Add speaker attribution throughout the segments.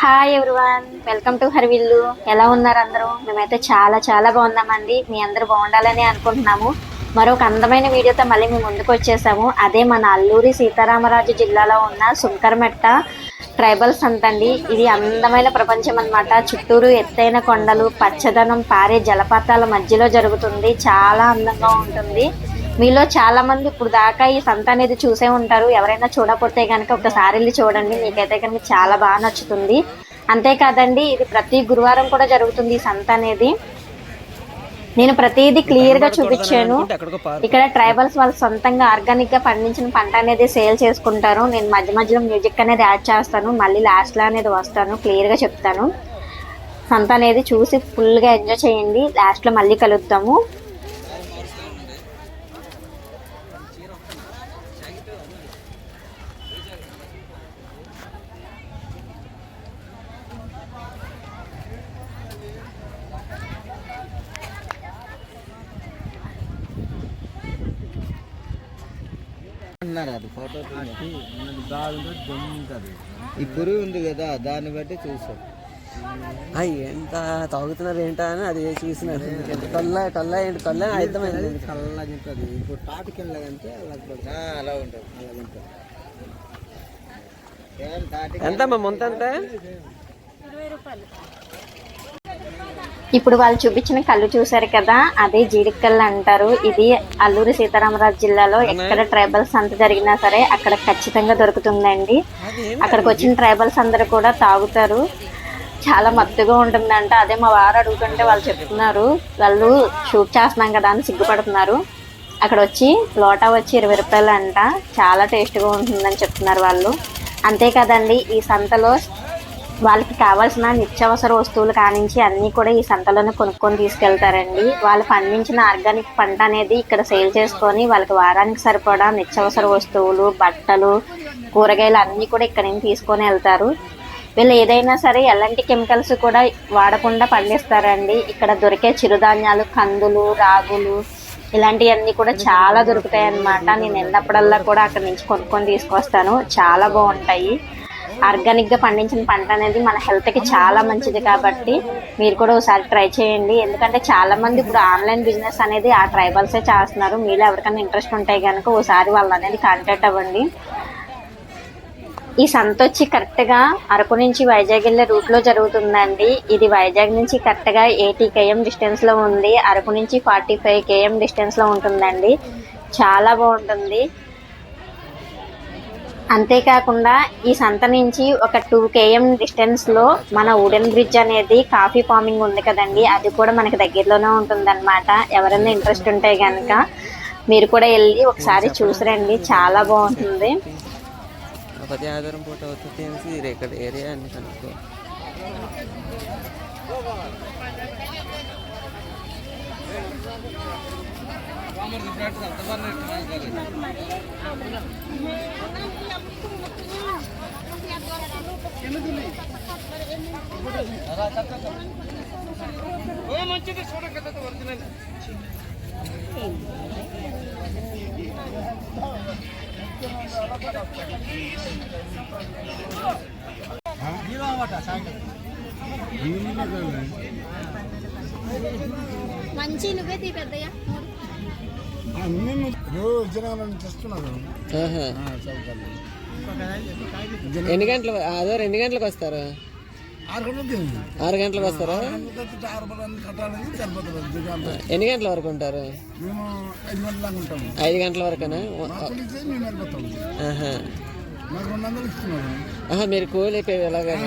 Speaker 1: Hi everyone, welcome to హర్విల్లు. ఎలా ఉన్నారు అందరూ? మేమైతే చాలా చాలా బాగున్నామండి. మీ అందరూ బాగుండాలని అనుకుంటున్నాము. మరొక అందమైన వీడియోతో మళ్ళీ మేము ముందుకు వచ్చేసాము. అదే మన అల్లూరి సీతారామరాజు జిల్లాలో ఉన్న సుంకరమెట్ట ట్రైబల్ సంత అండి. ఇది అందమైన ప్రపంచం అన్నమాట. చుట్టూరు ఎత్తైన కొండలు, పచ్చదనం, పారే జలపాతాల మధ్యలో జరుగుతుంది. చాలా అందంగా ఉంటుంది. మీలో చాలా మంది ఇప్పుడు దాకా ఈ సంత అనేది చూసే ఉంటారు. ఎవరైనా చూడకపోతే కనుక ఒకసారి వెళ్ళి చూడండి, మీకైతే కనుక చాలా బాగా నచ్చుతుంది. అంతేకాదండి, ఇది ప్రతి గురువారం కూడా జరుగుతుంది ఈ సంత అనేది. నేను ప్రతిదీ క్లియర్ గా చూపించాను. ఇక్కడ ట్రైబల్స్ వాళ్ళు సొంతంగా ఆర్గానిక్ గా పండించిన పంట అనేది సేల్ చేసుకుంటారు. నేను మధ్య మధ్యలో మ్యూజిక్ అనేది యాడ్ చేస్తాను, మళ్ళీ లాస్ట్ లో అనేది వస్తాను, క్లియర్ గా చెప్తాను. సంత అనేది చూసి ఫుల్ గా ఎంజాయ్ చేయండి. లాస్ట్ లో మళ్ళీ కలుద్దాము.
Speaker 2: అది ఫోటో ఈ పురుగు ఉంది కదా, దాన్ని బట్టి చూసాం.
Speaker 3: ఎంత తాగుతున్నారు ఏంటా అని అది చూసినారు. కళ్ళ ఏంటి కళ్ళ అర్థమైంది.
Speaker 2: చల్లగా ఉంటుంది. ఇప్పుడు తాటికెళ్ళగంటే అలా ఉంటుంది.
Speaker 3: ఎంత మా ముంత ఎంత?
Speaker 1: ఇప్పుడు వాళ్ళు చూపించిన కళ్ళు చూసారు కదా, అదే జీడికల్లు అంటారు. ఇది అల్లూరి సీతారామరాజు జిల్లాలో ఎక్కడ ట్రైబల్స్ అంత జరిగినా సరే అక్కడ ఖచ్చితంగా దొరుకుతుందండి. అక్కడికి వచ్చిన ట్రైబల్స్ అందరూ కూడా తాగుతారు. చాలా మత్తుగా ఉంటుందంట. అదే మా వారు అడుగుతుంటే వాళ్ళు చెప్తున్నారు, వాళ్ళు షూట్ చేస్తున్నాం కదా అని సిగ్గుపడుతున్నారు. అక్కడ వచ్చి లోటా వచ్చి 20 రూపాయలు అంట. చాలా టేస్ట్గా ఉంటుందని చెప్తున్నారు వాళ్ళు. అంతేకాదండి, ఈ సంతలో వాళ్ళకి కావాల్సిన నిత్యావసర వస్తువులు కానించి అన్నీ కూడా ఈ సంతలోనే కొనుక్కొని తీసుకెళ్తారండి. వాళ్ళు పండించిన ఆర్గానిక్ పంట అనేది ఇక్కడ సేల్ చేసుకొని వాళ్ళకి వారానికి సరిపడా నిత్యావసర వస్తువులు, బట్టలు, కూరగాయలు అన్నీ కూడా ఇక్కడ నుంచి తీసుకొని వెళ్తారు. వీళ్ళు ఏదైనా సరే ఎలాంటి కెమికల్స్ కూడా వాడకుండా పండిస్తారండి. ఇక్కడ దొరికే చిరుధాన్యాలు, కందులు, రాగులు ఇలాంటివన్నీ కూడా చాలా దొరుకుతాయి అన్నమాట. నేను వెళ్ళినప్పుడల్లా కూడా అక్కడ నుంచి కొనుక్కొని తీసుకొస్తాను. చాలా బాగుంటాయి. ఆర్గానిక్గా పండించిన పంట అనేది మన హెల్త్కి చాలా మంచిది కాబట్టి మీరు కూడా ఒకసారి ట్రై చేయండి. ఎందుకంటే చాలామంది ఇప్పుడు ఆన్లైన్ బిజినెస్ అనేది ఆ ట్రైబల్సే చేస్తున్నారు. మీరు ఎవరికైనా ఇంట్రెస్ట్ ఉంటే కనుక ఒకసారి వాళ్ళు అనేది కాంటాక్ట్ అవ్వండి. ఈ సంత వచ్చి కరెక్ట్గా అరకు నుంచి వైజాగ్ వెళ్ళే రూట్లో జరుగుతుందండి. ఇది వైజాగ్ నుంచి కరెక్ట్గా 80 km డిస్టెన్స్లో ఉంది. అరకు నుంచి 45 km డిస్టెన్స్లో ఉంటుందండి. చాలా బాగుంటుంది. అంతేకాకుండా ఈ సంత నుంచి ఒక 2 km డిస్టెన్స్లో మన వుడెన్ బ్రిడ్జ్ అనేది కాఫీ ఫార్మింగ్ ఉంది కదండి, అది కూడా మనకి దగ్గరలోనే ఉంటుందన్నమాట. ఎవరైనా ఇంట్రెస్ట్ ఉంటే కనుక మీరు కూడా వెళ్ళి ఒకసారి చూసిరండి. చాలా బాగుంటుంది.
Speaker 3: ఆధారం పూట అవుతుంది ఇక్కడ ఏరియా అన్ని కనుక్కో.
Speaker 4: మంచిది చూడ కదా ఒరిజినల్.
Speaker 1: మంచి నువ్వే తీ పెద్దయ్యా.
Speaker 3: ఎన్ని గంటలు? అదో 2 గంటలకు వస్తారు. 6 గంటలకు వస్తారా? ఎన్ని గంటల వరకు ఉంటారు? 5 గంటల వరకునా? మీరు కూలి అయిపోయి ఎలాగా?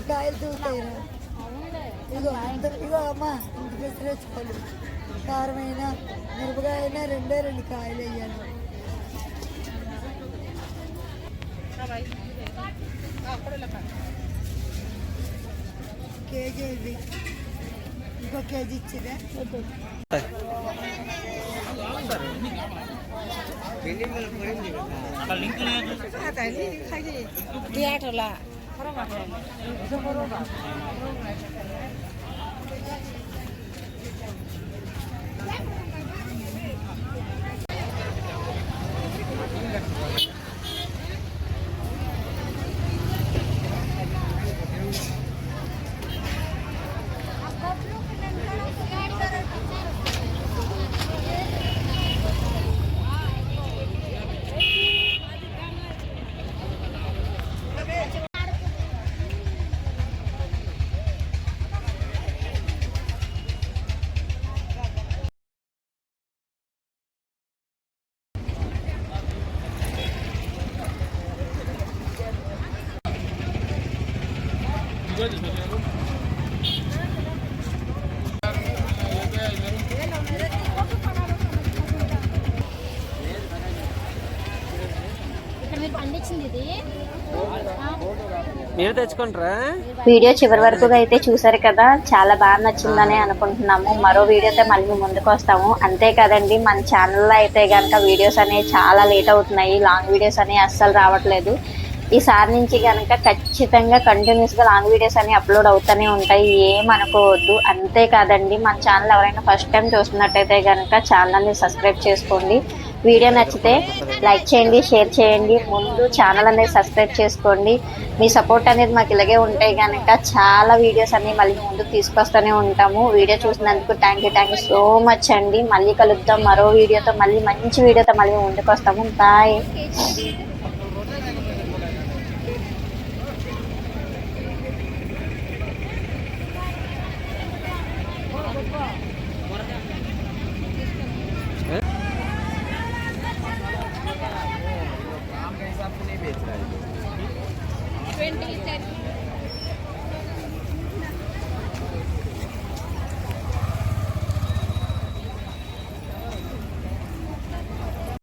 Speaker 5: కాయలు చూస్తాయి. ఇగో అమ్మా, ఇంటికి తెచ్చుకోవాలి. కారమైనా మిరపకాయ అయినా 2 కాయలు వేయాలి. కేజీ ఇది, ఇంకో కేజీ ఇచ్చిదా?
Speaker 4: థియేటర్లా
Speaker 3: మీరు తెచ్చుకుంటారా?
Speaker 1: వీడియో చివరి వరకు అయితే చూసారు కదా, చాలా బాగా నచ్చిందని అనుకుంటున్నాము. మరో వీడియోతో మళ్ళీ మేము ముందుకు వస్తాము. అంతే కదండి, మన ఛానల్లో అయితే కనుక వీడియోస్ అనేవి చాలా లేట్ అవుతున్నాయి. లాంగ్ వీడియోస్ అనేవి అస్సలు రావట్లేదు. ఈసారి నుంచి కనుక ఖచ్చితంగా కంటిన్యూస్గా లాంగ్ వీడియోస్ అనేవి అప్లోడ్ అవుతూనే ఉంటాయి, ఏమనుకోవద్దు. అంతే కాదండి, మన ఛానల్ ఎవరైనా ఫస్ట్ టైం చూస్తున్నట్టయితే కనుక ఛానల్ని సబ్స్క్రైబ్ చేసుకోండి. వీడియో నచ్చితే లైక్ చేయండి, షేర్ చేయండి. ముందు ఛానల్ అనేది సబ్స్క్రైబ్ చేసుకోండి. మీ సపోర్ట్ అనేది మాకు ఇలాగే ఉంటే కనుక చాలా వీడియోస్ అన్ని మళ్ళీ ముందుకు తీసుకొస్తూనే ఉంటాము. వీడియో చూసినందుకు థ్యాంక్ యూ సో మచ్ అండి. మళ్ళీ కలుద్దాం మరో వీడియోతో, మళ్ళీ మంచి వీడియోతో మళ్ళీ ముందుకు వస్తాము. బాయ్.